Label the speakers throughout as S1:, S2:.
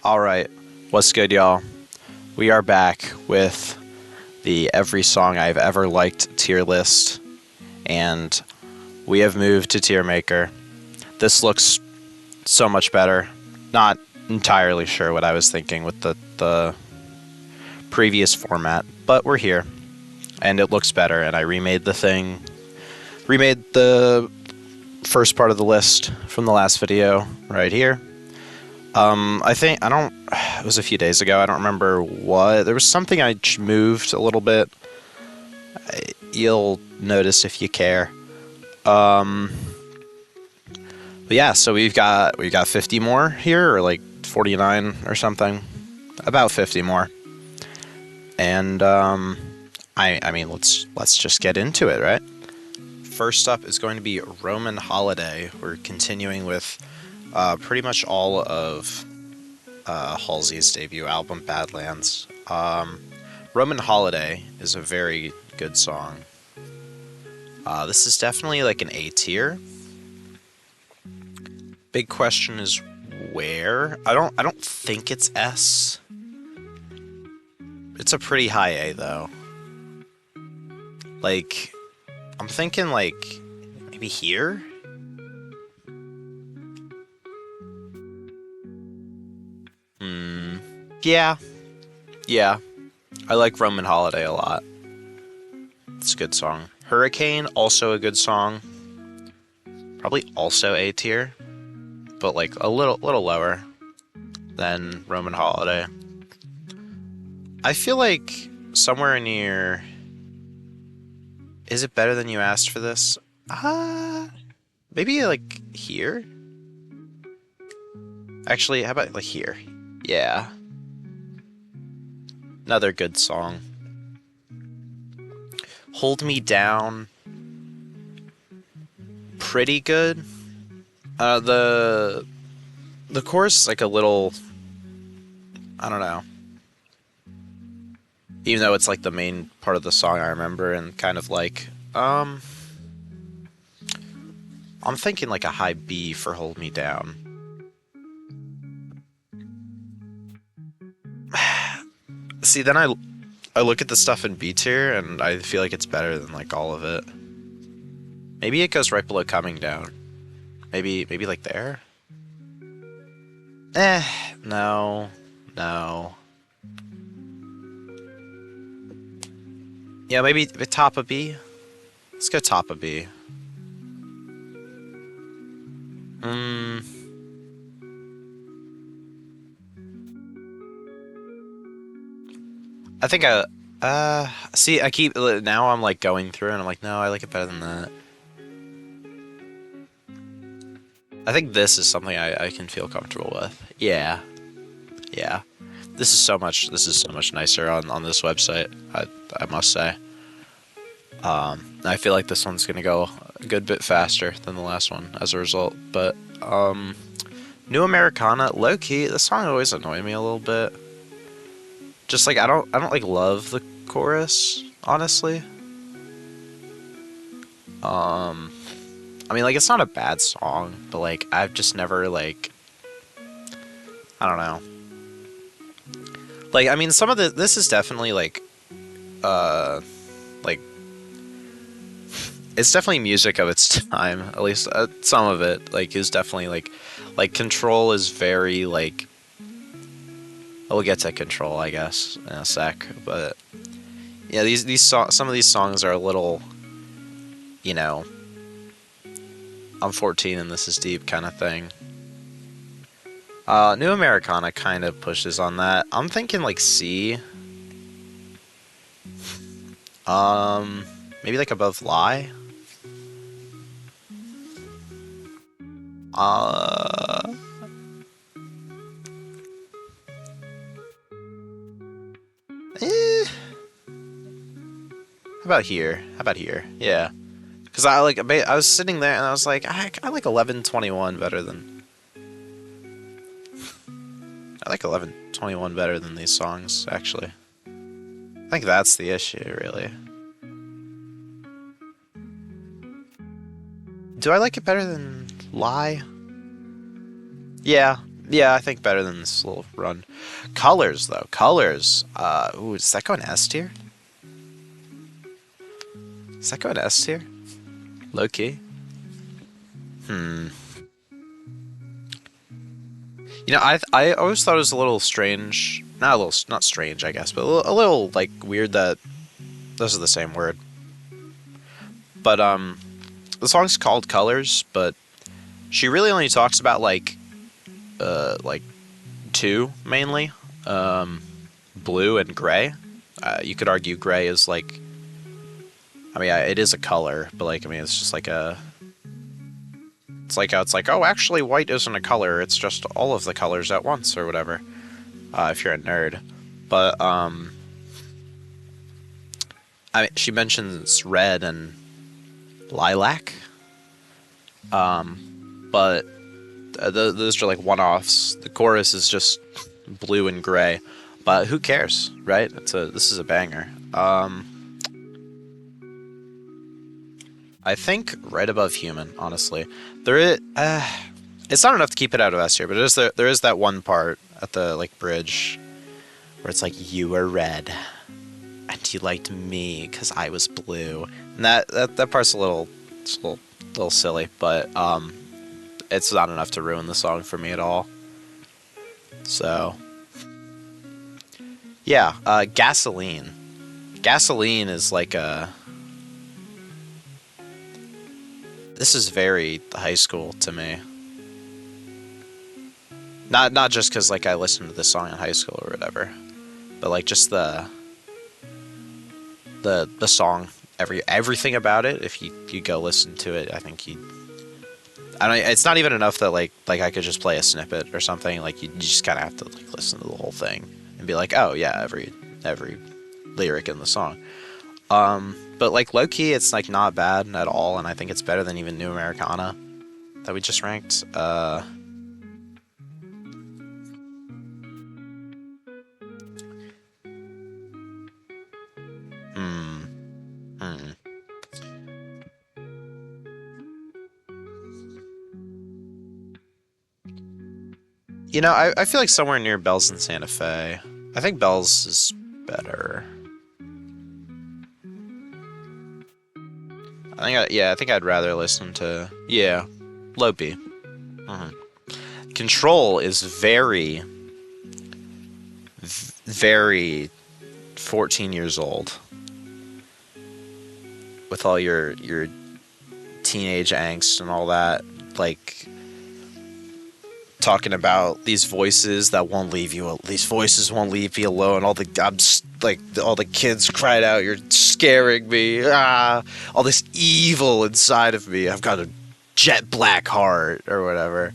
S1: Alright, what's good, y'all? We are back with the Every Song I've Ever Liked tier list, and we have moved to Tiermaker. This looks so much better. Not entirely sure what I was thinking with the previous format, but we're here, and it looks better, and I remade the first part of the list from the last video right here. It was a few days ago. I don't remember what. There was something I moved a little bit. You'll notice if you care. But yeah, so we've got 50 more here, or like 49 or something. About 50 more. And, I mean, let's just get into it, right? First up is going to be Roman Holiday. We're continuing with pretty much all of Halsey's debut album, Badlands. Roman Holiday is a very good song. This is definitely like an A tier. Big question is where? I don't think it's S. It's a pretty high A though. Like, I'm thinking like maybe here? Yeah. I like Roman Holiday a lot. It's a good song. Hurricane, also a good song. Probably also A tier, but like a little lower than Roman Holiday. I feel like somewhere near. Is it better than you asked for this? Maybe like here? Actually, how about like here? Yeah. Another good song. Hold Me Down. Pretty good. The chorus, like a little, I don't know. Even though it's like the main part of the song I remember, and kind of like, I'm thinking like a high B for Hold Me Down. See, then I look at the stuff in B tier, and I feel like it's better than like all of it. Maybe it goes right below Coming Down. Maybe like there? No. Yeah, maybe the top of B? Let's go top of B. I think see, now I'm like going through and I'm like, no, I like it better than that. I think this is something I can feel comfortable with. Yeah. This is so much nicer on this website, I must say. I feel like this one's gonna go a good bit faster than the last one as a result, but New Americana, low key, this song always annoyed me a little bit. Just like I don't like love the chorus, honestly. I mean, like, it's not a bad song, but like I've just never like, I don't know. Like, I mean, some of this is definitely like it's definitely music of its time. At least some of it like is definitely like Control is very like. We'll get to Control, I guess, in a sec, but yeah, some of these songs are a little, you know, I'm 14 and this is deep kind of thing. New Americana kind of pushes on that. I'm thinking like C. Maybe like above Lie. How about here? Yeah. Because I was sitting there and I was like, I like 1121 better than. I like 1121 better than these songs, actually. I think that's the issue, really. Do I like it better than Lie? Yeah, Yeah, I think better than this little run. Colors, though. Colors. Ooh, does that go in S tier? Does that go in S tier? Low key? Hmm. You know, I always thought it was a little strange. Not a little, not strange, I guess, but a little like weird that those are the same word. But the song's called Colors, but she really only talks about like two mainly, um, blue and gray. You could argue gray is like, I mean, it is a color, but like, I mean, it's just like a, it's like, oh, actually, white isn't a color. It's just all of the colors at once or whatever. If you're a nerd, but I mean, she mentions red and lilac, but those are like one-offs. The chorus is just blue and gray, but who cares, right? This is a banger. I think right above human, honestly. There is, it's not enough to keep it out of S tier, but there is that one part at the like bridge where it's like you were red and you liked me because I was blue, and that part's a little silly, but it's not enough to ruin the song for me at all. So yeah, gasoline. Gasoline is like a. This is very high school to me. Not just because like I listened to this song in high school or whatever, but like just the song, everything about it. If you go listen to it, I think you. I don't. It's not even enough that like I could just play a snippet or something. Like you just kind of have to like listen to the whole thing and be like, oh yeah, every lyric in the song. But like low key, it's like not bad at all, and I think it's better than even New Americana that we just ranked. Hmm. Hmm. You know, I feel like somewhere near Bells in Santa Fe. I think Bells is better. I think I'd rather listen to Lopi. Control is very 14 years old with all your teenage angst and all that, like talking about these voices that won't leave you. These voices won't leave you alone. All the kids cried out, "You're scaring me!" Ah, all this evil inside of me. I've got a jet black heart or whatever.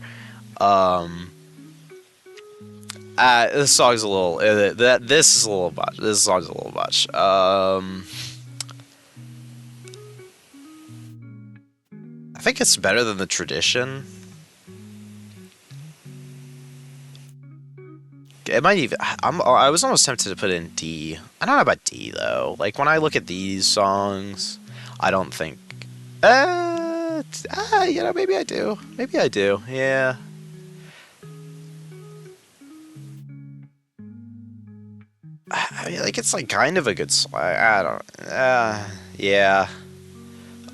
S1: Um, this song's a little. This is a little much. This song's a little much. I think it's better than the tradition. It might even. I was almost tempted to put it in D. I don't know about D though. Like when I look at these songs, I don't think. Maybe I do. Maybe I do. Yeah. I mean, like it's like kind of a good song. I don't. Yeah.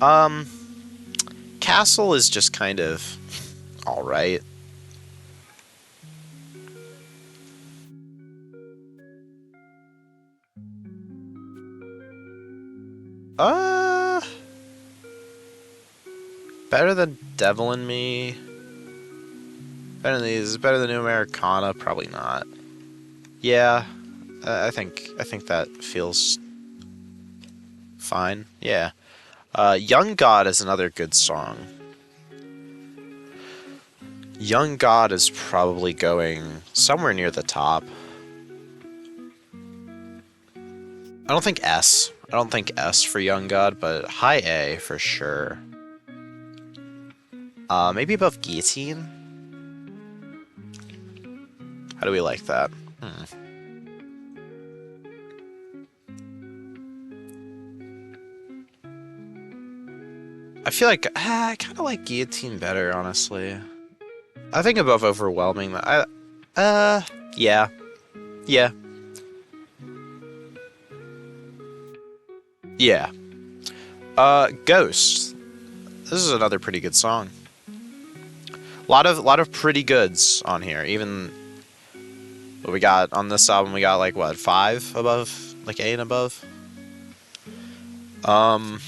S1: Um, Castle is just kind of all right. Uh, better than Devil in Me. Better than these. Better than New Americana. Probably not. Yeah. I think that feels fine. Yeah. Young God is another good song. Young God is probably going somewhere near the top. I don't think S. I don't think S for Young God, but high A for sure. Maybe above Guillotine? How do we like that? I feel like I kind of like Guillotine better, honestly. I think above Overwhelming. Uh, yeah, yeah, yeah. Ghost. This is another pretty good song. Lot of pretty goods on here. Even what we got on this album, we got like what, five above, like eight above. Um,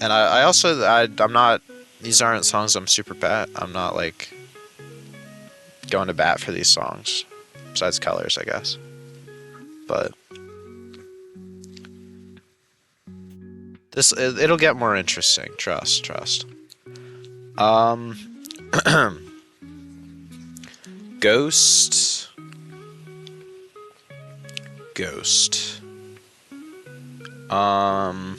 S1: and I also I'm not. These aren't songs I'm super bat. I'm not like going to bat for these songs. Besides Colors, I guess. But it'll get more interesting. Trust. Um, Ghost. Ghost. Um,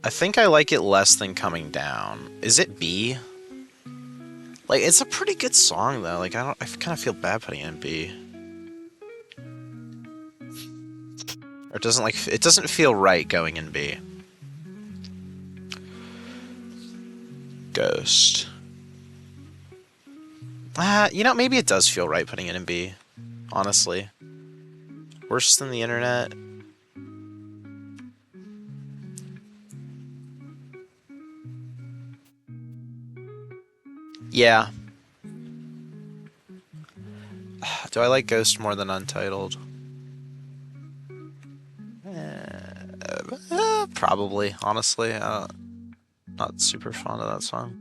S1: I think I like it less than Coming Down. Is it B? Like, it's a pretty good song though. Like, I kind of feel bad putting it in B. Or it doesn't feel right going in B. Ghost. Maybe it does feel right putting it in B. Honestly. Worse than the internet. Yeah. Do I like Ghost more than Untitled? Probably, honestly. Not super fond of that song.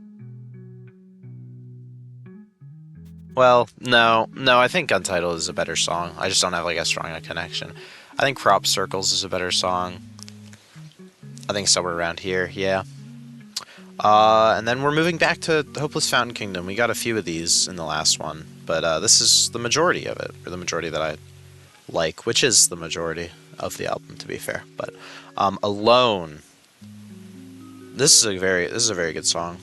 S1: Well, no, I think Untitled is a better song. I just don't have like a strong connection. I think Crop Circles is a better song. I think somewhere around here, yeah. And then we're moving back to Hopeless Fountain Kingdom. We got a few of these in the last one, but this is the majority of it, or the majority that I like, which is the majority of the album, to be fair. But Alone. This is a very good song.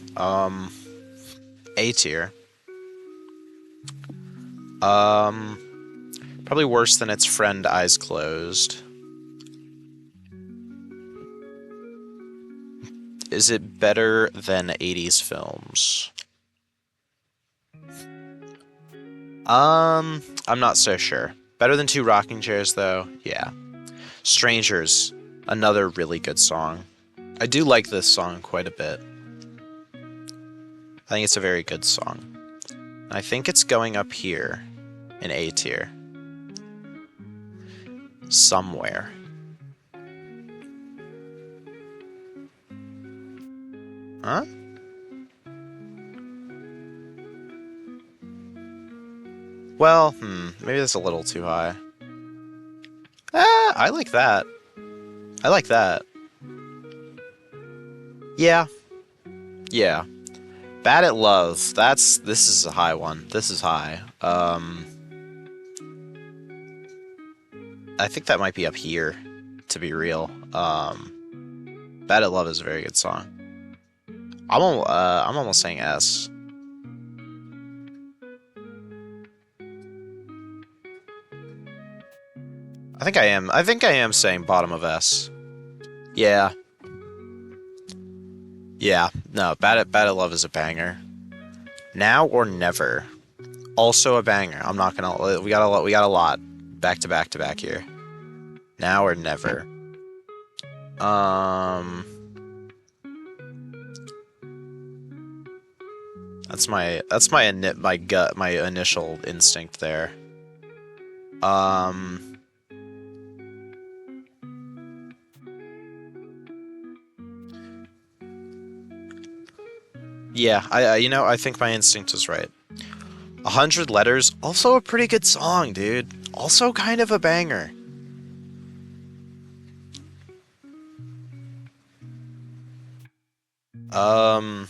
S1: A tier. Probably worse than its friend Eyes Closed. Is it better than 80s films? I'm not so sure. Better than Two Rocking Chairs, though? Yeah. Strangers, another really good song. I do like this song quite a bit. I think it's a very good song. I think it's going up here in A tier. Somewhere. Huh? Well, maybe that's a little too high. I like that. I like that. Yeah. Yeah. Bad at Love. This is a high one. This is high. I think that might be up here, to be real. Bad at Love is a very good song. I'm almost saying S. I think I am saying bottom of S. Yeah. Yeah. No, Bad at Love is a banger. Now or Never. Also a banger. I'm not gonna. We got a lot. Back to back to back here. Now or Never. My gut, my initial instinct there. Yeah, I think my instinct was right. 100 Letters, also a pretty good song, dude. Also kind of a banger. I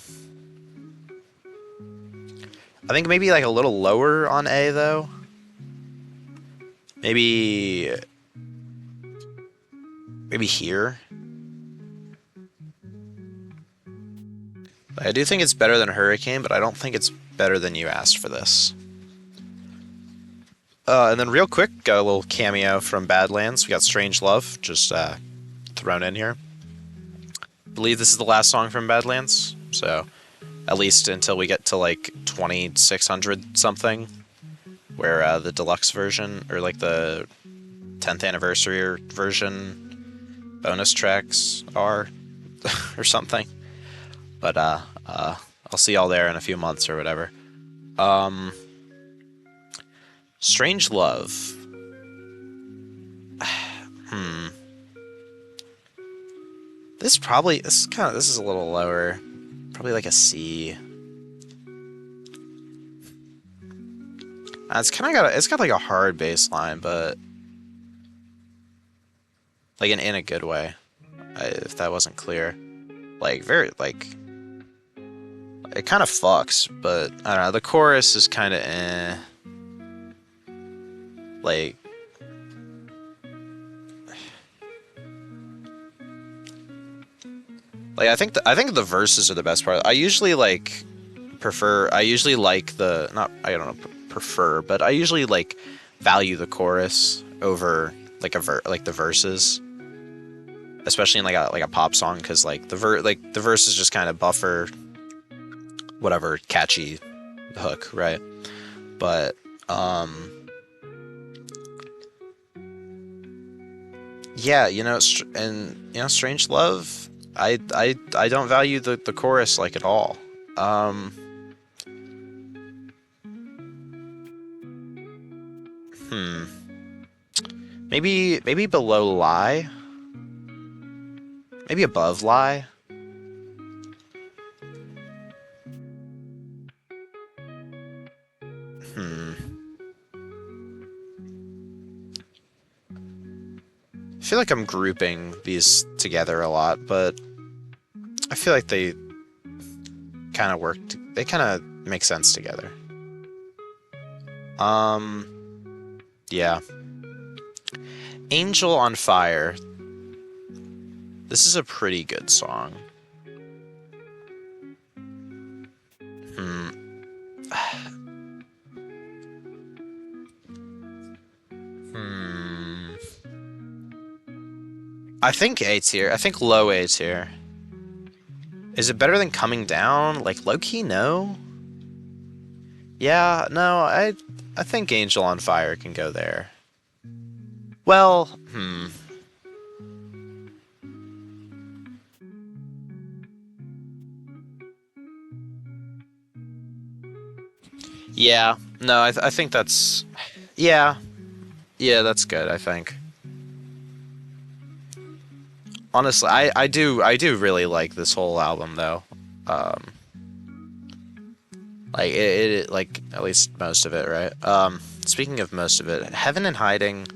S1: think maybe like a little lower on A though. Maybe here. I do think it's better than Hurricane, but I don't think it's better than You Asked for This. And then real quick, got a little cameo from Badlands. We got Strange Love just thrown in here. I believe this is the last song from Badlands, so at least until we get to like 2600 something, where the deluxe version or like the 10th anniversary version bonus tracks are or something. But I'll see y'all there in a few months or whatever. Strange Love. This is a little lower. Probably like a C. It's got like a hard bass line, but like in a good way. If that wasn't clear. Like very like it kind of fucks, but I don't know, the chorus is kind of like I think the verses are the best part. I usually like the not I don't know prefer, but I usually like value the chorus over like like the verses, especially in like a pop song, because like the verses just kind of buffer whatever catchy hook, right? But yeah, Strange Love, I don't value the chorus like at all. Maybe below Lie, maybe above Lie. I feel like I'm grouping these together a lot, but I feel like they kind of they kind of make sense together. Yeah. Angel on Fire. This is a pretty good song. I think A tier. I think low A tier. Is it better than Coming Down? Like low key, no. Yeah, no. I think Angel on Fire can go there. Well, Yeah, no, I think that's yeah, yeah, that's good. I think honestly, I do really like this whole album though. Like like at least most of it, right? Speaking of most of it, Heaven and Hiding.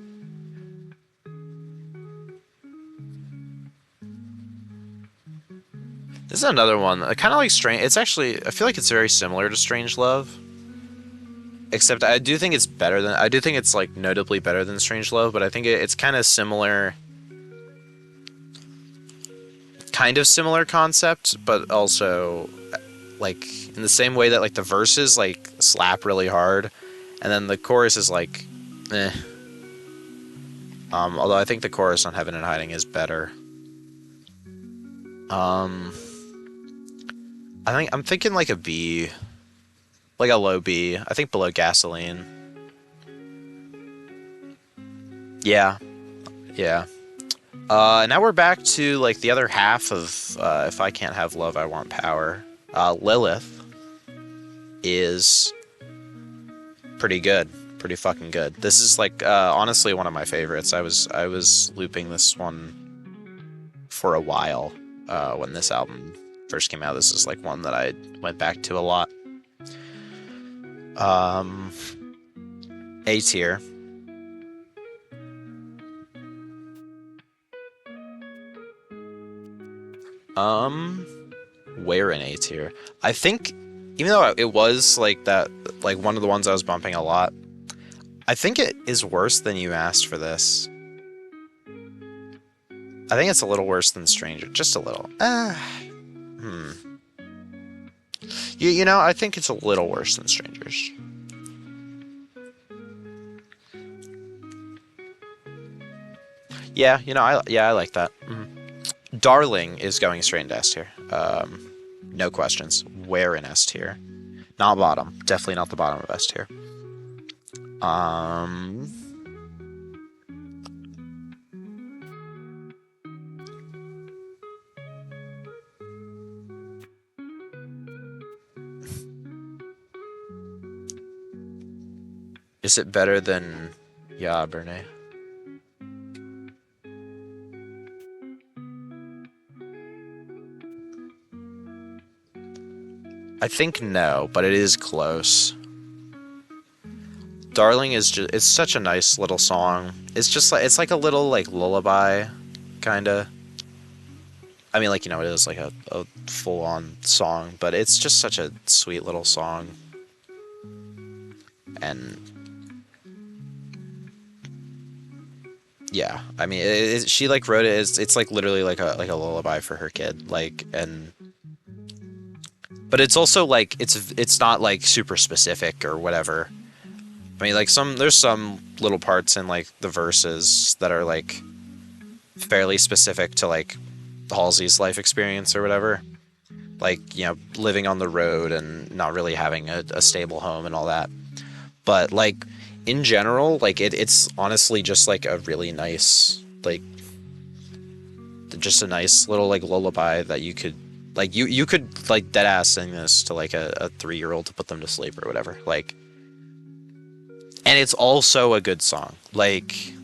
S1: This is another one, kind of like Strange. It's actually, I feel like it's very similar to Strange Love. Except I do think it's better than, I do think it's like notably better than Strange Love, but I think it's kind of similar concept, but also like in the same way that like the verses like slap really hard, and then the chorus is like, eh. Although I think the chorus on Heaven and Hiding is better. I'm thinking like a B, like a low B. I think below Gasoline. Yeah, yeah. Now we're back to like the other half of If I Can't Have Love, I Want Power. Lilith is pretty good, pretty fucking good. This is like honestly one of my favorites. I was looping this one for a while when this album first came out. This is like one that I went back to a lot. A tier. Where in A tier? I think, even though it was like that, like one of the ones I was bumping a lot, I think it is worse than You Asked for This. I think it's a little worse than Stranger, just a little. You know, I think it's a little worse than Strangers. Yeah, I like that. Darling is going straight into S tier. No questions where in S tier. Not bottom. Definitely not the bottom of S tier. Um, is it better than Yeah, Bernay? I think no, but it is close. Darling is just, it's such a nice little song. It's just like, it's like a little like lullaby, kinda. I mean, like, it is like a full on song, but it's just such a sweet little song. And yeah, I mean, she like wrote it. It's like literally like a lullaby for her kid. But it's also like it's not like super specific or whatever. I mean, like there's some little parts in like the verses that are like fairly specific to like Halsey's life experience or whatever. Like, living on the road and not really having a stable home and all that. But like in general, like it's honestly just like a really nice, like just a nice little like lullaby that you could like you could like dead ass sing this to like a 3-year-old to put them to sleep or whatever. Like, and it's also a good song. Like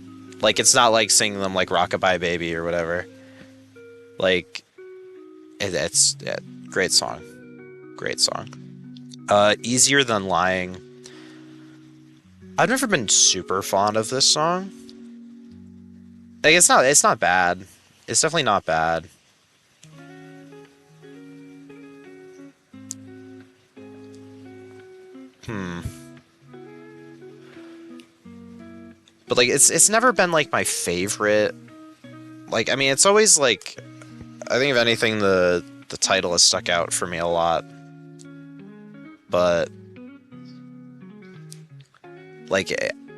S1: it's not like singing them like Rockabye Baby or whatever. Like it's yeah, great song. Great song. Easier Than Lying. I've never been super fond of this song. Like it's not bad. It's definitely not bad. Hmm. But like it's never been like my favorite. Like, I mean, it's always like, I think if anything the title has stuck out for me a lot. But like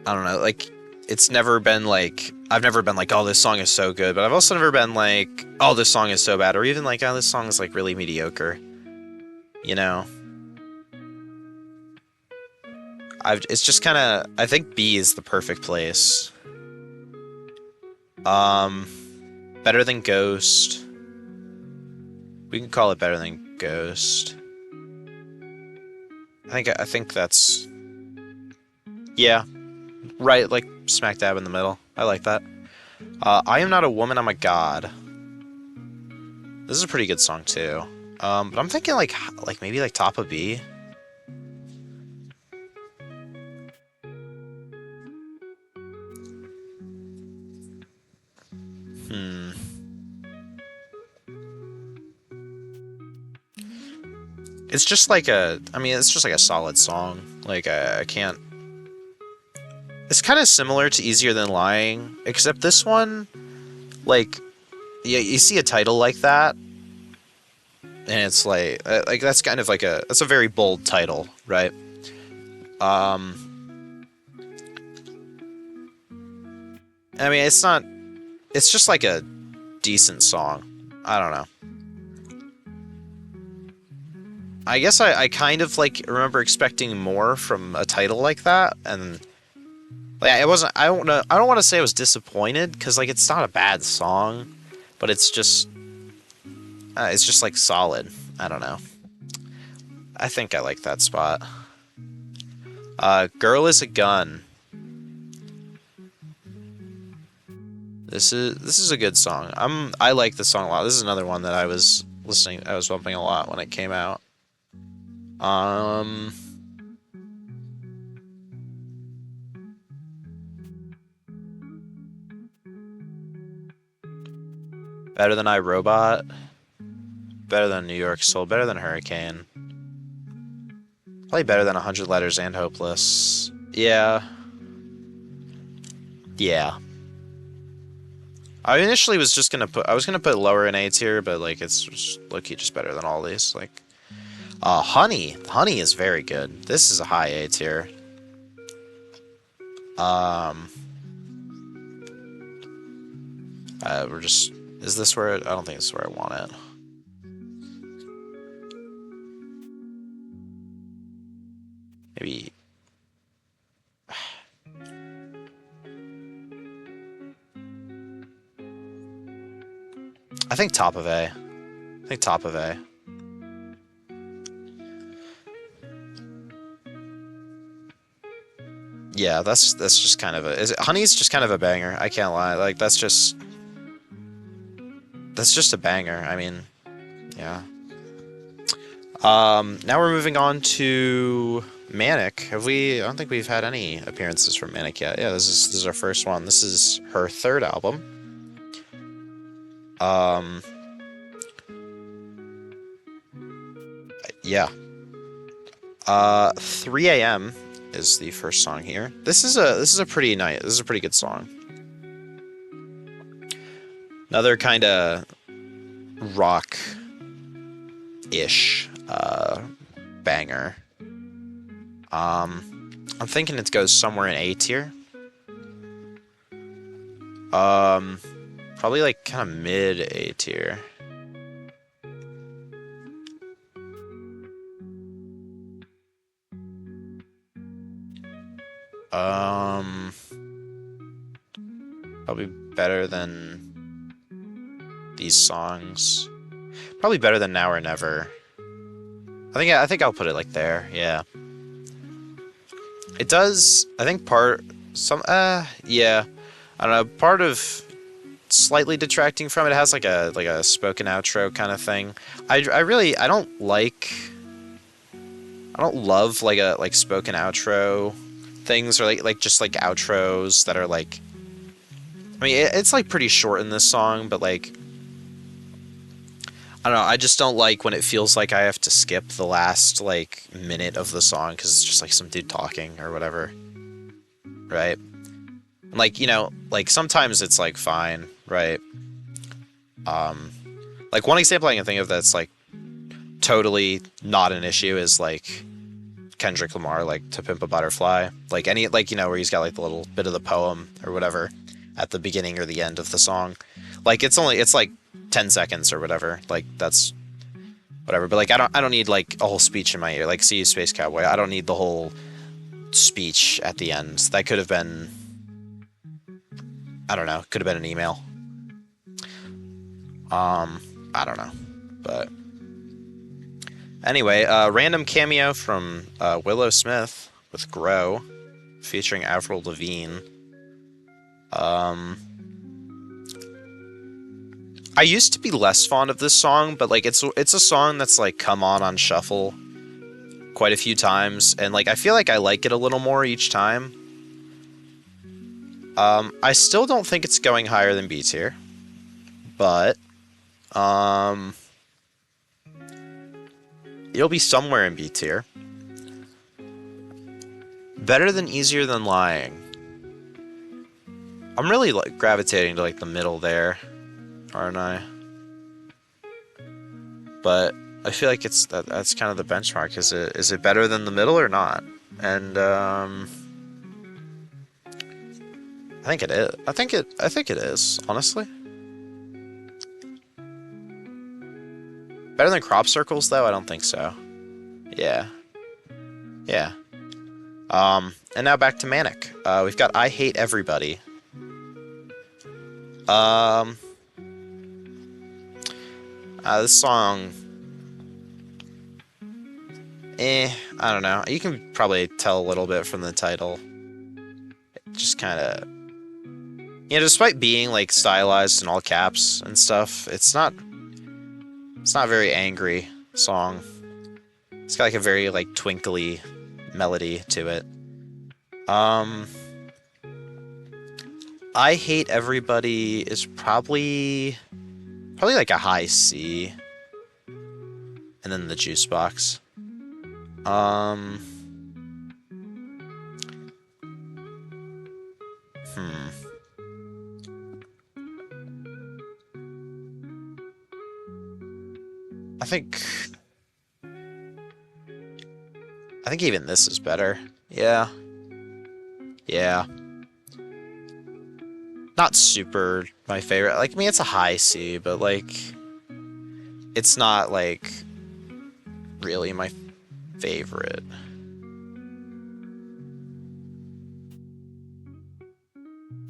S1: I don't know, like it's never been like I've never been like, oh, this song is so good, but I've also never been like, oh, this song is so bad, or even like, oh, this song is like really mediocre. You know? It's just kind of, I think B is the perfect place. Um, Better Than Ghost. We can call it Better Than Ghost. I think that's, yeah, right, like smack dab in the middle. I like that. I Am Not a Woman, I'm a God. This is a pretty good song too. But I'm thinking like maybe like top of B. Hmm. It's just like I mean, it's just like a solid song. Like I can't. It's kind of similar to Easier Than Lying, except this one, like, yeah, you see a title like that, and it's like that's kind of like that's a very bold title, right? Um, I mean, it's not. It's just like a decent song. I don't know. I guess I kind of like remember expecting more from a title like that, and like it wasn't. I don't know. I don't want to say I was disappointed because like it's not a bad song, but it's just like solid. I don't know. I think I like that spot. Girl is a Gun. This is a good song. I like the song a lot. This is another one that I was bumping a lot when it came out. Um, Better Than I, Robot. Better Than New York Soul. Better Than Hurricane. Probably better than 100 Letters and Hopeless. Yeah. Yeah. I was gonna put lower in A tier, but like it's just low-key just better than all these. Like, Honey is very good. This is a high A tier. Um, is this where I don't think this is where I want it. maybe. I think top of A. I think top of A. Yeah, that's just kind of a. Honey's just kind of a banger. I can't lie. Like that's just a banger. I mean, yeah. Now we're moving on to Manic. Have we? I don't think we've had any appearances from Manic yet. Yeah, this is our first one. This is her third album. Um, yeah. 3 a.m. is the first song here. This is a pretty nice. This is a pretty good song. Another kind of rock-ish banger. I'm thinking it goes somewhere in A tier. Probably like kind of mid A tier. Probably better than these songs. Probably better than Now or Never. I think I'll put it like there. Yeah. It does. I think yeah. I don't know. Part of slightly detracting from it has like a spoken outro kind of thing. I don't love like spoken outro things or like just like outros that are like. I mean, it's like pretty short in this song, but like I don't know. I just don't like when it feels like I have to skip the last like minute of the song because it's just like some dude talking or whatever, right? Like like sometimes it's like fine, right? Like one example I can think of that's like totally not an issue is like Kendrick Lamar, like To Pimp a Butterfly, like any like where he's got like the little bit of the poem or whatever at the beginning or the end of the song. Like it's like 10 seconds or whatever. Like that's whatever. But like I don't need like a whole speech in my ear. Like See You Space Cowboy. I don't need the whole speech at the end. That could have been I don't know. Could have been an email. I don't know. But anyway, random cameo from Willow Smith with Grow featuring Avril Lavigne. I used to be less fond of this song, but like it's a song that's like come on shuffle quite a few times, and like I feel like I like it a little more each time. I still don't think it's going higher than B tier, but it'll be somewhere in B tier. Better than Easier Than Lying. I'm really like gravitating to like the middle there, aren't I? But I feel like that's kind of the benchmark. Is it better than the middle or not? And I think it is. I think it is, honestly. Better than Crop Circles though? I don't think so. Yeah. Yeah. And now back to Manic. We've got I Hate Everybody. This song, I don't know. You can probably tell a little bit from the title. It just kind of, despite being like stylized in all caps and stuff, it's not a very angry song. It's got like a very like twinkly melody to it. I Hate Everybody is probably like a high C. And then the Juice Box. I think even this is better. Yeah. Yeah. Not super my favorite. Like, I mean, it's a high C, but like, it's not like really my favorite.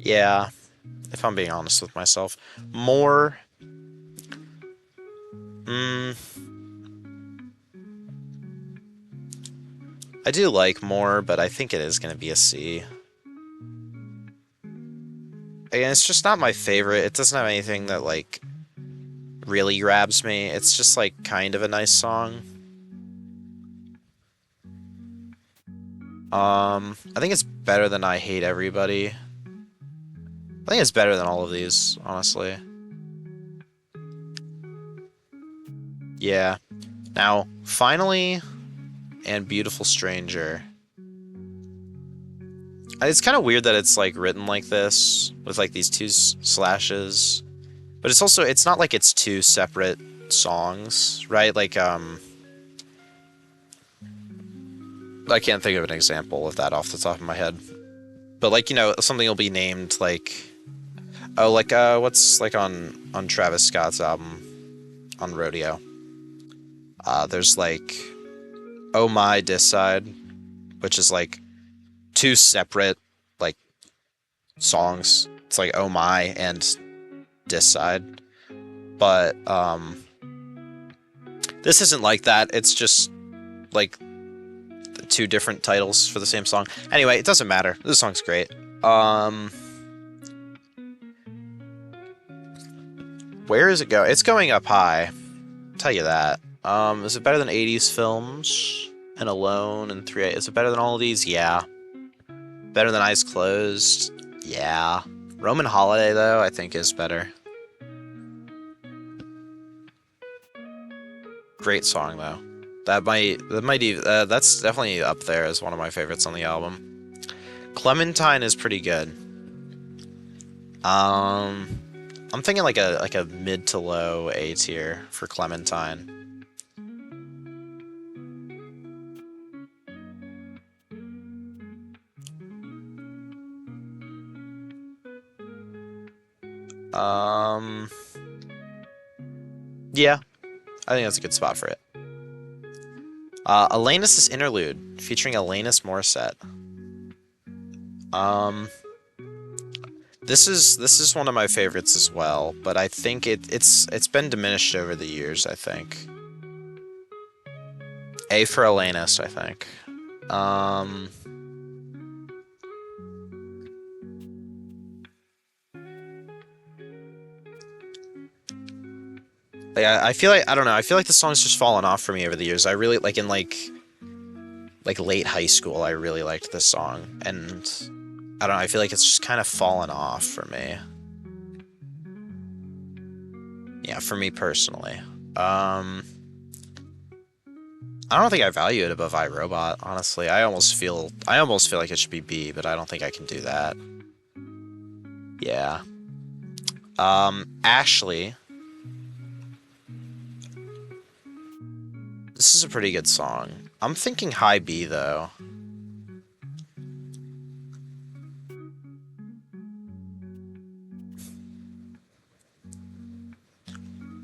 S1: Yeah, if I'm being honest with myself. More, mm, I do like more, but I think it is going to be a C. Again, it's just not my favorite. It doesn't have anything that, like, really grabs me. It's just, like, kind of a nice song. I think it's better than I Hate Everybody. I think it's better than all of these, honestly. Yeah. Now, Finally and Beautiful Stranger. It's kind of weird that it's like written like this with like these two slashes, but it's also it's not like it's two separate songs, right? Like I can't think of an example of that off the top of my head. But like, something will be named like what's like on Travis Scott's album on Rodeo. There's like Oh My Diss Side, which is like two separate like songs. It's like Oh My and Diss Side. But this isn't like that. It's just like two different titles for the same song. Anyway, it doesn't matter. This song's great. Where is it go? It's going up high. I'll tell you that. Is it better than 80s films and Alone and 3? Is it better than all of these? Yeah. Better than Eyes Closed? Yeah. Roman Holiday though, I think is better. Great song though. That's definitely up there as one of my favorites on the album. Clementine is pretty good. I'm thinking like a mid to low A tier for Clementine. Yeah, I think that's a good spot for it. Alanis' Interlude, featuring Alanis Morissette. This is one of my favorites as well, but I think it's been diminished over the years, I think. A for Alanis, I think. Like I feel like I don't know. I feel like the song's just fallen off for me over the years. I really like in like late high school. I really liked this song, and I don't know. I feel like it's just kind of fallen off for me. Yeah, for me personally. I don't think I value it above iRobot. Honestly, I almost feel like it should be B, but I don't think I can do that. Yeah. Ashley. This is a pretty good song. I'm thinking high B though.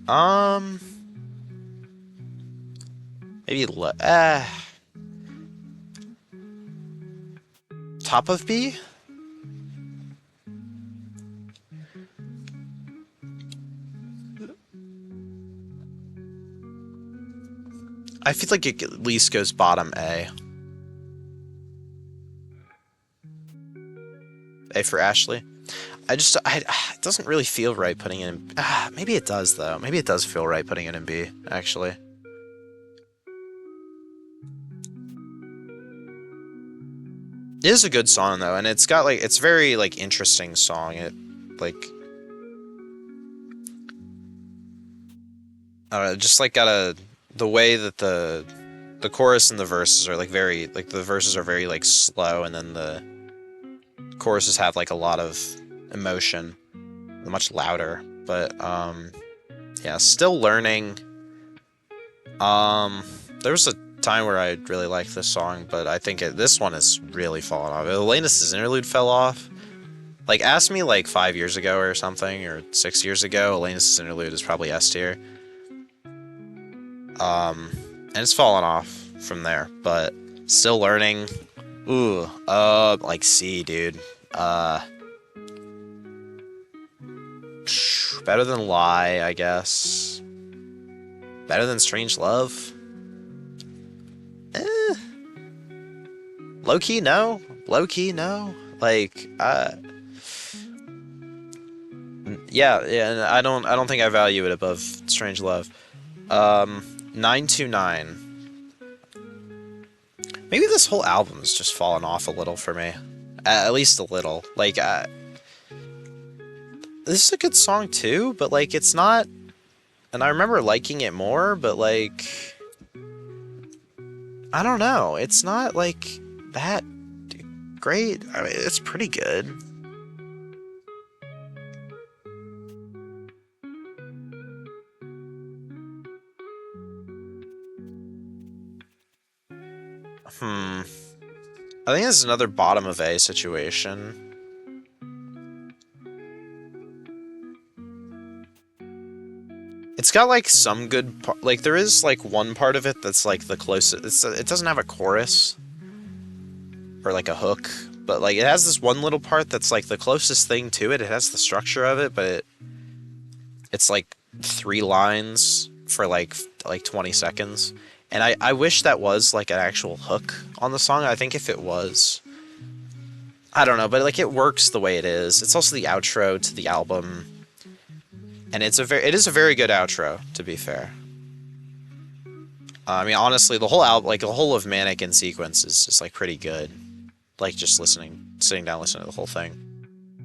S1: Um, maybe top of B. I feel like it at least goes bottom A. A for Ashley. It doesn't really feel right putting it in. Maybe it does though. Maybe it does feel right putting it in B. Actually. It is a good song though, and it's very like interesting song. It like I don't know, just like the way that the chorus and the verses are like very like the verses are very like slow, and then the choruses have like a lot of emotion, much louder. But yeah, Still Learning. There was a time where I really liked this song, but I think this one has really fallen off. Alanis' Interlude fell off. Like, ask me like 5 years ago or something, or 6 years ago, Alanis' Interlude is probably S tier. And it's fallen off from there, but Still Learning, ooh, like C, dude. Better than Lie, I guess. Better than Strange Love? Eh. Low-key, no. Low-key, no. Like, yeah, and I don't think I value it above Strange Love. 929. Maybe this whole album has just fallen off a little for me. At least a little. Like, this is a good song too, but like, it's not. And I remember liking it more, but like, I don't know. It's not like that great. I mean, it's pretty good. I think this is another bottom of A situation. It's got like some good like there is like one part of it that's like the closest. It doesn't have a chorus or like a hook, but like it has this one little part that's like the closest thing to it. It has the structure of it, but it's like 3 lines for like 20 seconds. And I wish that was like an actual hook on the song. I think if it was, I don't know, but like it works the way it is. It's also the outro to the album. And it is a very good outro, to be fair. I mean, honestly, the whole album, like the whole of Manic in Sequence, is just like pretty good. Like just sitting down, listening to the whole thing.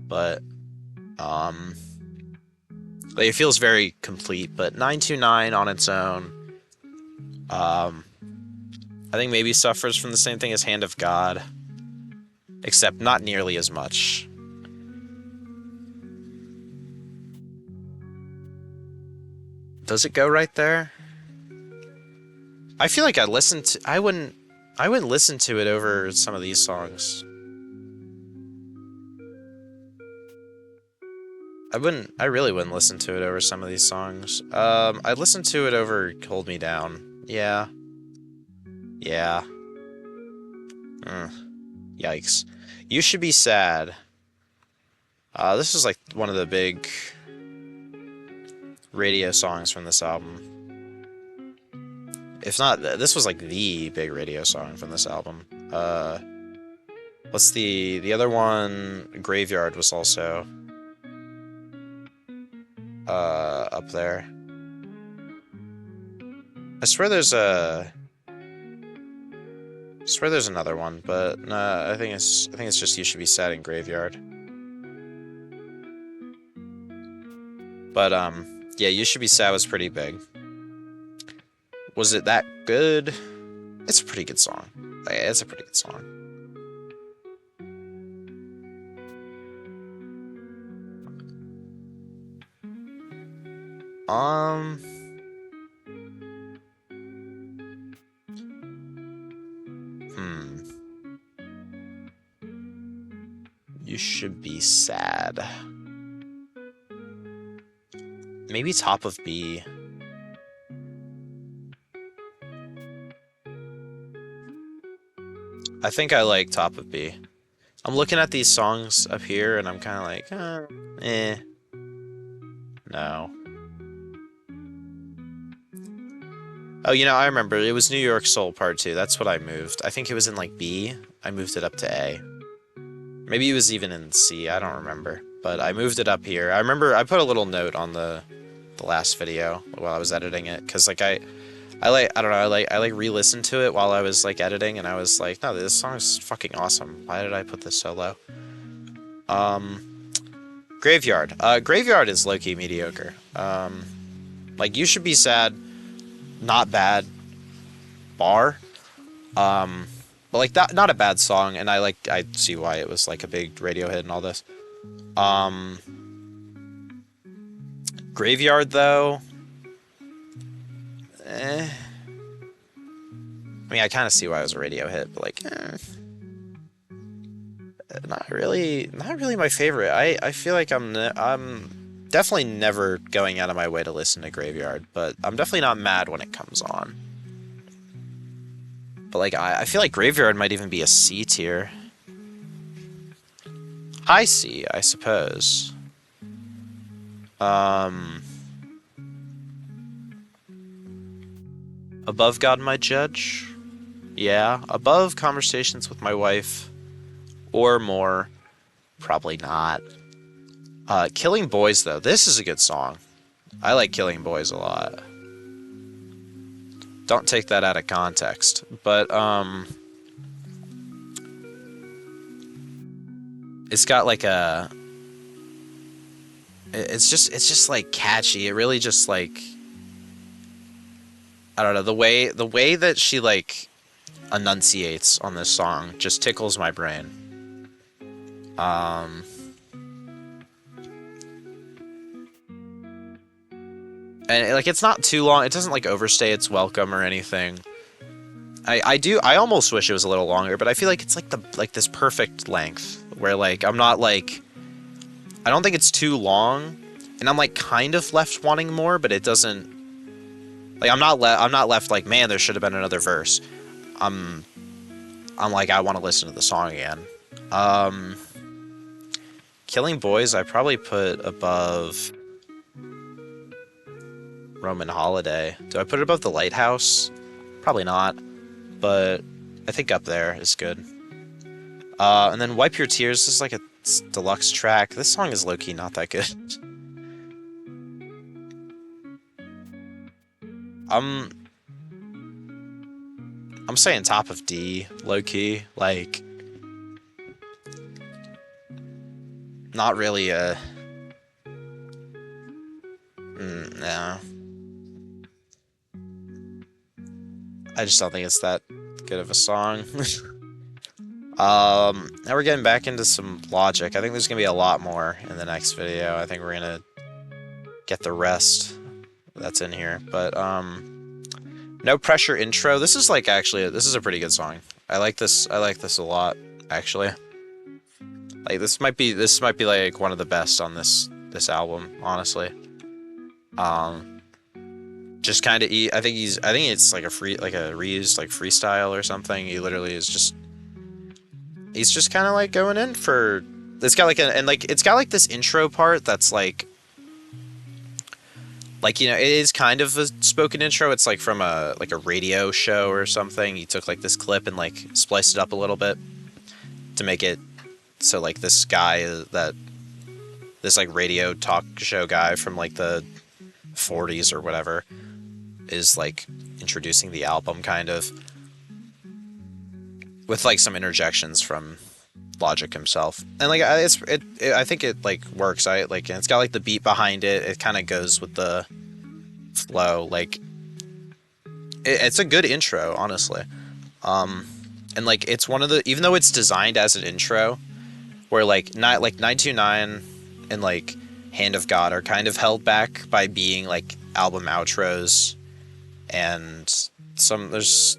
S1: But, like it feels very complete. But 929 on its own, I think maybe suffers from the same thing as Hand of God, except not nearly as much. Does it go right there? I feel like I wouldn't listen to it over some of these songs. I really wouldn't listen to it over some of these songs. I'd listen to it over Hold Me Down. Yeah. Yeah. Yikes. You Should Be Sad. This is like one of the big radio songs from this album. If not, this was like the big radio song from this album. What's the other one? Graveyard was also up there. I swear there's another one, but I think it's just You Should Be Sad in Graveyard. But yeah, You Should Be Sad was pretty big. Was it that good? It's a pretty good song. It's a pretty good song. You Should Be Sad. Maybe top of B. I think I like top of B. I'm looking at these songs up here and I'm kind of like, no. Oh, you know, I remember. It was New York Soul Part 2. That's what I moved. I think it was in like B. I moved it up to A. Maybe it was even in C. I don't remember. But I moved it up here. I remember I put a little note on the last video while I was editing it, because like I re-listened to it while I was like editing, and I was like, no, this song is fucking awesome. Why did I put this so low? Graveyard. Graveyard is low-key mediocre. Like You Should Be Sad, not bad. Bar. But like that, not a bad song, and I see why it was like a big radio hit and all this. Graveyard though, I mean, I kind of see why it was a radio hit, but like, not really my favorite. I feel like I'm definitely never going out of my way to listen to Graveyard, but I'm definitely not mad when it comes on. But like, I feel like Graveyard might even be a C tier. High C, I suppose. Um, Above God My Judge? Yeah. Above Conversations with My Wife or More? Probably not. Killing Boys, though. This is a good song. I like Killing Boys a lot. Don't take that out of context. But, it's got like a... It's just like catchy. It really just like... I don't know. The way that she like enunciates on this song just tickles my brain. Um... And like it's not too long. It doesn't like overstay its welcome or anything. I almost wish it was a little longer, but I feel like it's like this perfect length where like I'm not like I don't think it's too long, and I'm like kind of left wanting more, but it doesn't like I'm not left like man there should have been another verse. I'm I'm like I want to listen to the song again. Um, Killing Boys I probably put above Roman Holiday. Do I put it above The Lighthouse? Probably not, but I think up there is good. And then Wipe Your Tears is like a deluxe track. This song is low-key not that good. I'm I'm saying top of D, low-key. Like, not really a... no. I just don't think it's that good of a song. Now we're getting back into some Logic. I think there's gonna be a lot more in the next video. I think we're gonna get the rest that's in here. But, No Pressure Intro. This is like actually, this is a pretty good song. I like this a lot, actually. Like this might be like one of the best on this album, honestly. Just kind of I think it's like a reused like freestyle or something. He literally is just he's just kind of like going in for it's got like it's got like this intro part that's like you know, it is kind of a spoken intro. It's like from a radio show or something. He took like this clip and like spliced it up a little bit to make it so like this guy this like radio talk show guy from like the 40s or whatever is like introducing the album kind of with like some interjections from Logic himself. And like I think it like works. And it's got like the beat behind it. It kind of goes with the flow. Like it's a good intro, honestly. And like it's one of the, even though it's designed as an intro where like not like 929 and like Hand of God are kind of held back by being like album outros, and there's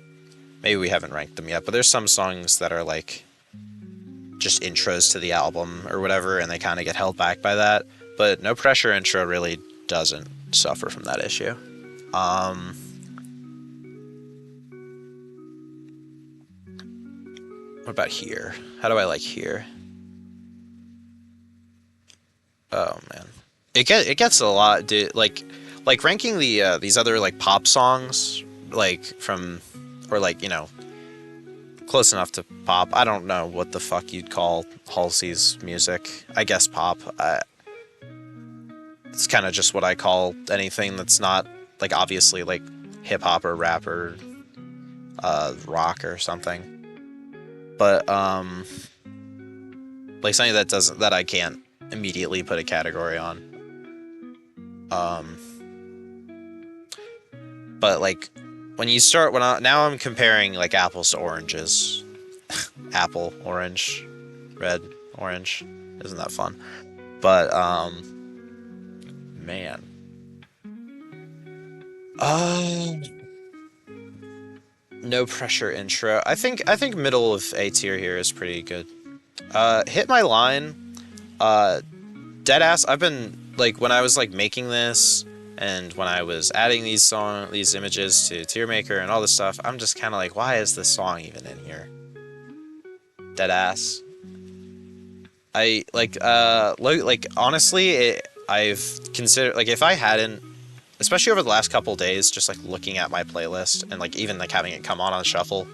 S1: maybe we haven't ranked them yet, but there's some songs that are like just intros to the album or whatever, and they kind of get held back by that. But No Pressure intro really doesn't suffer from that issue. What about Here? How do I like Here? Oh man, it gets a lot, dude. Like ranking the these other like pop songs like from, or like, you know, close enough to pop. I don't know what the fuck you'd call Halsey's music. I guess pop. It's kind of just what I call anything that's not like obviously like hip hop or rap or rock or something. But like something that I can't immediately put a category on. But like now I'm comparing like apples to oranges. Apple, orange, red, orange. Isn't that fun? But man. No Pressure intro. I think middle of A tier here is pretty good. Hit My Line. Deadass. I've been like, when I was like making this and when I was adding these images to tiermaker and all this stuff, I'm just kind of like, why is this song even in here? Deadass. I like honestly, I've considered, like, if I hadn't, especially over the last couple days, just like looking at my playlist and like even like having it come on shuffle,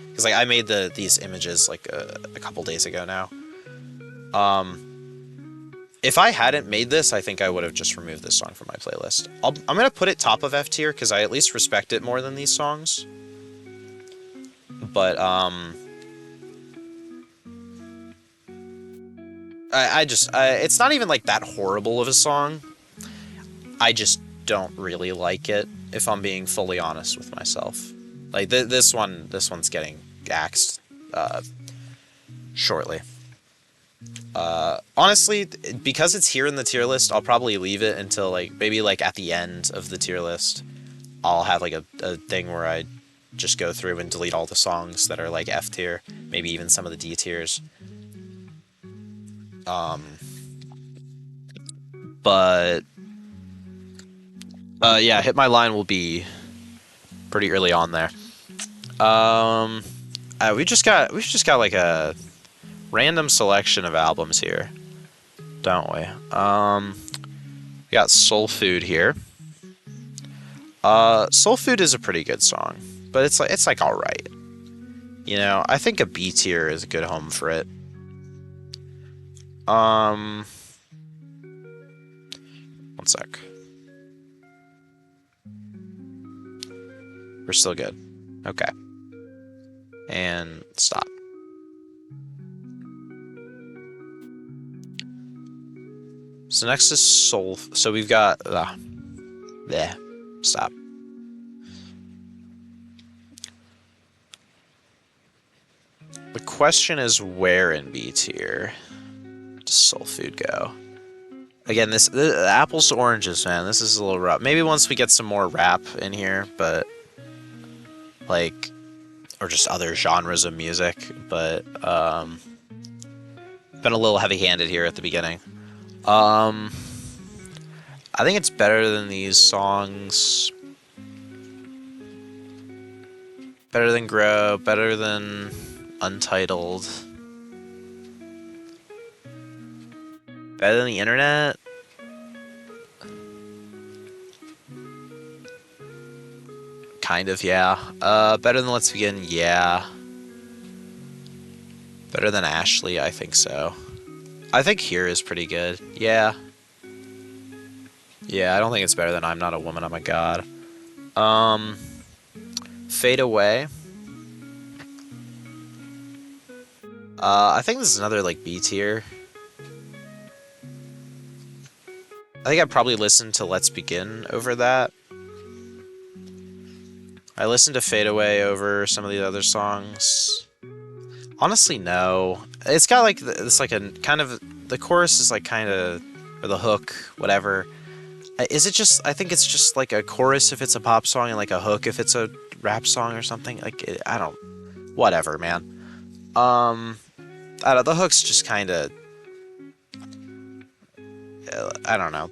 S1: because like I made these images like a couple days ago now. If I hadn't made this, I think I would have just removed this song from my playlist. I'm gonna put it top of F tier because I at least respect it more than these songs. But it's not even like that horrible of a song. I just don't really like it, if I'm being fully honest with myself. Like this one's getting axed shortly. Honestly, because it's here in the tier list, I'll probably leave it until like maybe like at the end of the tier list. I'll have like a thing where I just go through and delete all the songs that are like F tier, maybe even some of the D tiers. But yeah, Hit My Line will be pretty early on there. We just got like a random selection of albums here, don't we? We got Soul Food here. Soul Food is a pretty good song, but it's like all right. You know, I think a B tier is a good home for it. One sec. We're still good. Okay. And stop. So next is Soul. So we've got there. Stop. The question is, where in B tier does Soul Food go? Again, the apples to oranges, man. This is a little rough. Maybe once we get some more rap in here, but like, or just other genres of music. But been a little heavy-handed here at the beginning. I think it's better than these songs. Better than Grow. Better than Untitled. Better than the Internet. Kind of, yeah. Better than Let's Begin, yeah. Better than Ashley, I think so. I think Here is pretty good, yeah. Yeah, I don't think it's better than I'm Not a Woman, I'm a God. Fade Away. I think this is another, like, B tier. I think I'd probably listen to Let's Begin over that. I listened to Fade Away over some of the other songs. Honestly, no. It's got like it's like a kind of, the chorus is like kind of, or the hook, whatever. Is it just? I think it's just like a chorus if it's a pop song and like a hook if it's a rap song or something. Like I don't, whatever, man. I don't, the hook's just kind of, I don't know,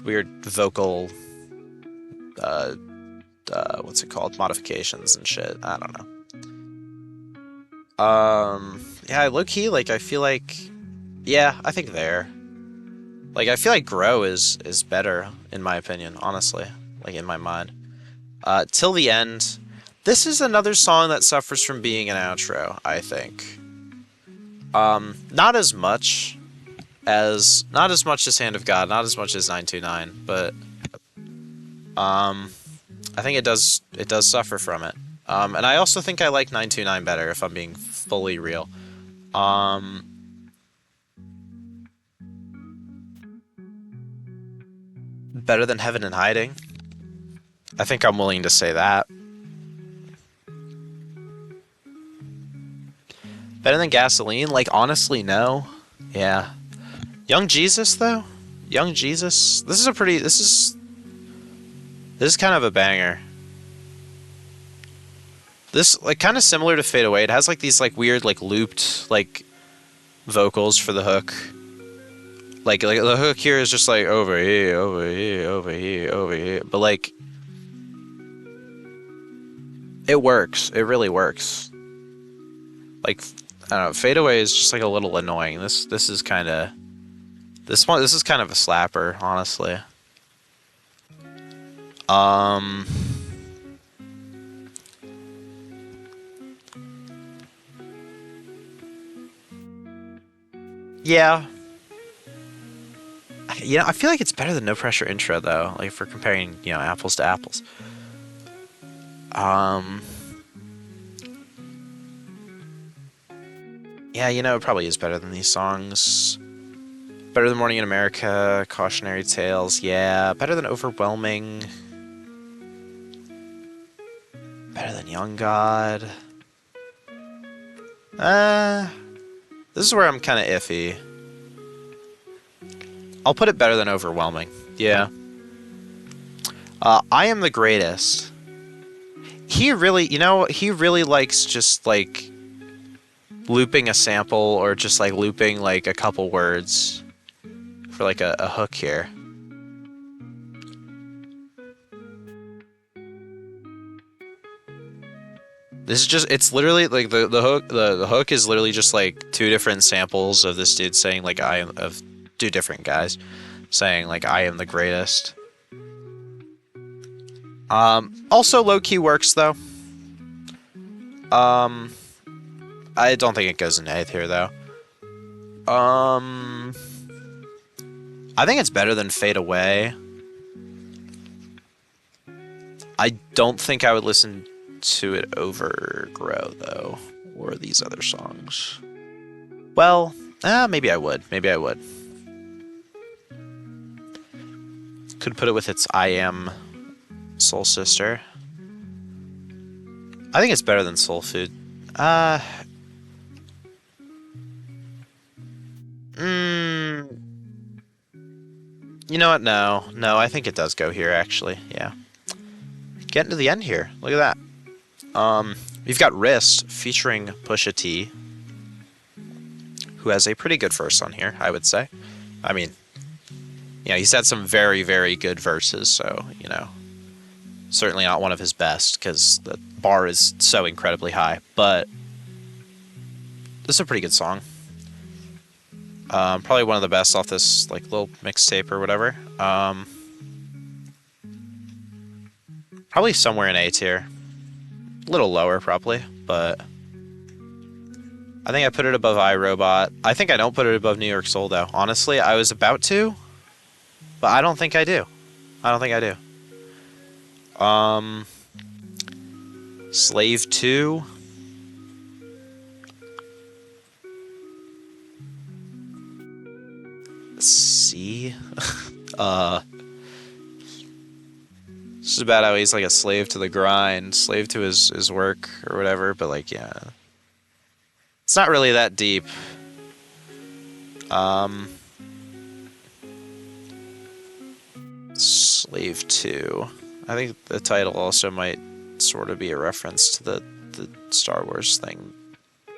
S1: weird vocal. What's it called? Modifications and shit. I don't know. Yeah, low key, like, I feel like, yeah, I think there. Like, I feel like Grow is better, in my opinion, honestly. Like, in my mind. Till the End. This is another song that suffers from being an outro, I think. Not as much as Hand of God, not as much as 929, but, I think it does suffer from it. And I also think I like 929 better, if I'm being fully real. Better than Heaven in Hiding. I think I'm willing to say that. Better than Gasoline? Like, honestly, no. Yeah. Young Jesus, though? Young Jesus? This is kind of a banger. This, like, kind of similar to Fade Away. It has, like, these, like, weird, like, looped, like, vocals for the hook. Like the hook here is just, like, over here, over here, over here, over here. But, like, it works. It really works. Like, I don't know, Fade Away is just, like, a little annoying. This is kind of This is kind of a slapper, honestly. Um, yeah. I feel like it's better than No Pressure Intro though. Like if we're comparing, apples to apples. Um, yeah, it probably is better than these songs. Better than Morning in America, Cautionary Tales. Yeah, better than Overwhelming. Better than Young God. This is where I'm kind of iffy. I'll put it better than Overwhelming. Yeah. I Am the Greatest. He really, he really likes just like looping a sample or just like looping like a couple words for like a hook here. This is just, it's literally like the hook is literally just like two different samples of this dude saying like of two different guys saying like I am the greatest. Also low key works though. I don't think it goes in A tier though. I think it's better than Fade Away. I don't think I would listen to it over Grow though, or these other songs. Well, maybe I would. Maybe I would. Could put it with its I Am Soul Sister. I think it's better than Soul Food. You know what? No, I think it does go here actually. Yeah. Getting to the end here. Look at that. You've got Wrist featuring Pusha T, who has a pretty good verse on here, I would say. I mean, he's had some very, very good verses, so, certainly not one of his best, because the bar is so incredibly high, but this is a pretty good song. Probably one of the best off this, like, little mixtape or whatever. Probably somewhere in A tier. A little lower, probably, but I think I put it above iRobot. I think I don't put it above New York Soul, though. Honestly, I was about to, but I don't think I do. Slave 2. C. This is about how he's like a slave to the grind, slave to his work or whatever, but like, yeah. It's not really that deep. Slave 2. I think the title also might sort of be a reference to the Star Wars thing.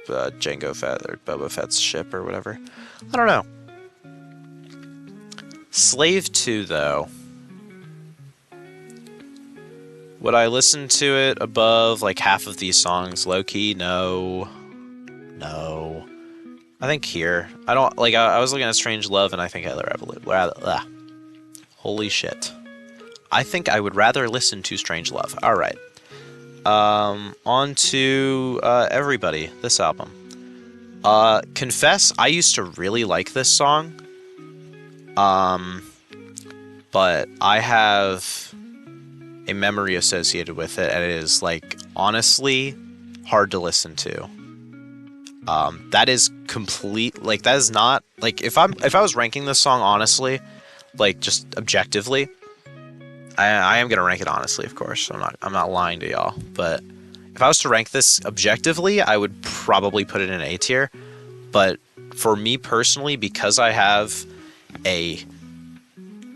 S1: Jango Fett or Boba Fett's ship or whatever. I don't know. Slave 2, though. Would I listen to it above like half of these songs? Low key, no. I think here. I don't like. I was looking at Strange Love, and I think holy shit. I think I would rather listen to Strange Love. All right. On to Everybody. This album. Confess, I used to really like this song. But I have a memory associated with it, and it is like honestly hard to listen to. That is complete. Like that is not like if I was ranking this song honestly, like just objectively, I am gonna rank it honestly, of course. I'm not lying to y'all, but if I was to rank this objectively, I would probably put it in A tier. But for me personally, because I have a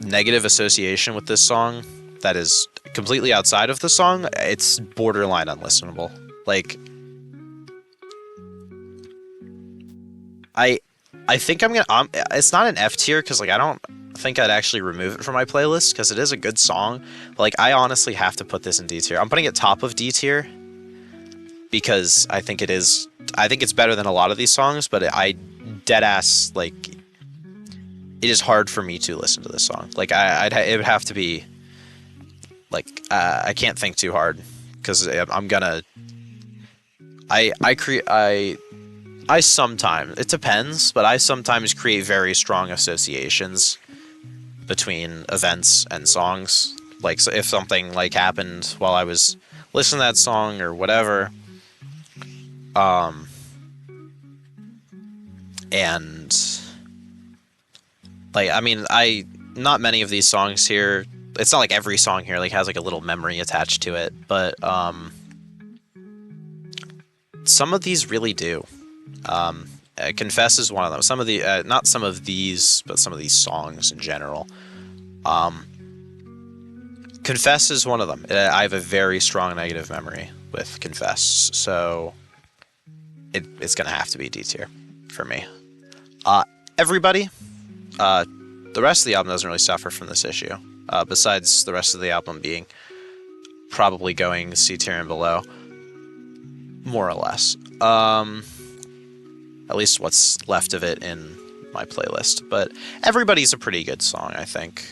S1: negative association with this song that is completely outside of the song, it's borderline unlistenable. Like, I think I'm gonna. It's not an F tier because like I don't think I'd actually remove it from my playlist because it is a good song. But, like I honestly have to put this in D tier. I'm putting it top of D tier because I think it is. I think it's better than a lot of these songs, but I dead ass like it is hard for me to listen to this song. Like it would have to be like I can't think too hard because I'm gonna I sometimes, it depends, but I sometimes create very strong associations between events and songs. Like, so if something like happened while I was listening to that song or whatever, um, and like, I mean, not many of these songs here. It's not like every song here like has like a little memory attached to it, but some of these really do. Confess is one of them. Some of the not some of these, but some of these songs in general. Um, Confess is one of them. I have a very strong negative memory with Confess, so it's gonna have to be D tier for me. Everybody, the rest of the album doesn't really suffer from this issue. Besides the rest of the album being probably going C tier and below, more or less. At least what's left of it in my playlist. But Everybody's a pretty good song, I think.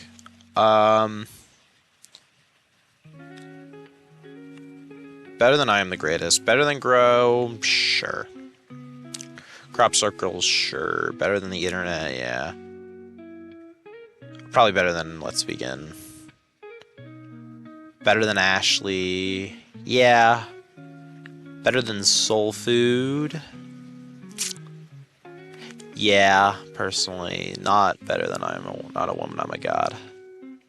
S1: Better than I Am the Greatest. Better than Grow, sure. Crop Circles, sure. Better than the Internet, yeah. Probably better than Let's Begin. Better than Ashley, yeah. Better than Soul Food. Yeah, personally, not better than Not a Woman, I'm a God.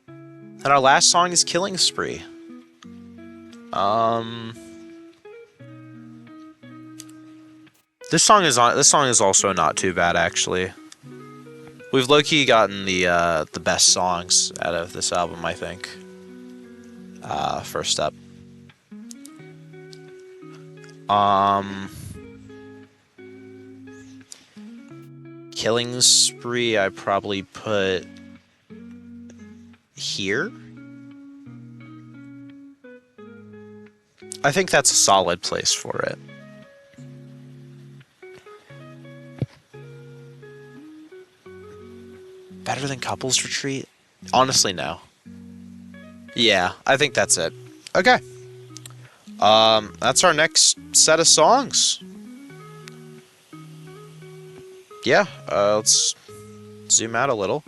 S1: And our last song is Killing Spree. This song is also not too bad, actually. We've low-key gotten the best songs out of this album, I think. First up. Killing Spree, I probably put here. I think that's a solid place for it. Better than Couples Retreat? Honestly, no. Yeah, I think that's it. Okay. That's our next set of songs. Yeah, let's zoom out a little.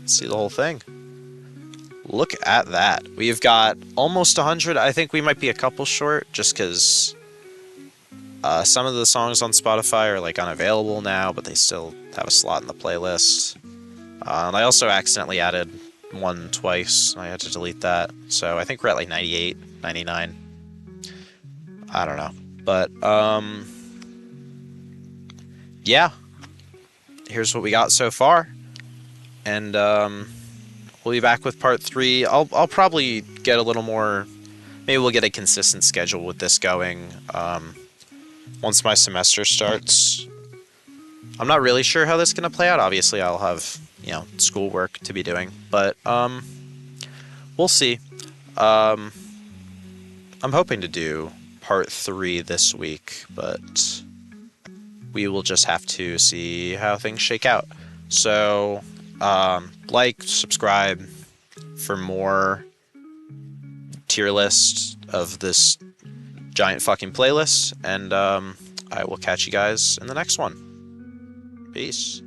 S1: See the whole thing. Look at that. We've got almost 100. I think we might be a couple short just because some of the songs on Spotify are like unavailable now, but they still have a slot in the playlist. And I also accidentally added one twice. I had to delete that. So I think we're at like 98, 99. I don't know. But, yeah. Here's what we got so far. And, we'll be back with part 3. I'll probably get a little more... Maybe we'll get a consistent schedule with this going, once my semester starts. I'm not really sure how this is going to play out. Obviously, I'll have, schoolwork to be doing. But, we'll see. I'm hoping to do part 3 this week, but we will just have to see how things shake out. So, like, subscribe for more tier list of this giant fucking playlist, and I will catch you guys in the next one. Peace.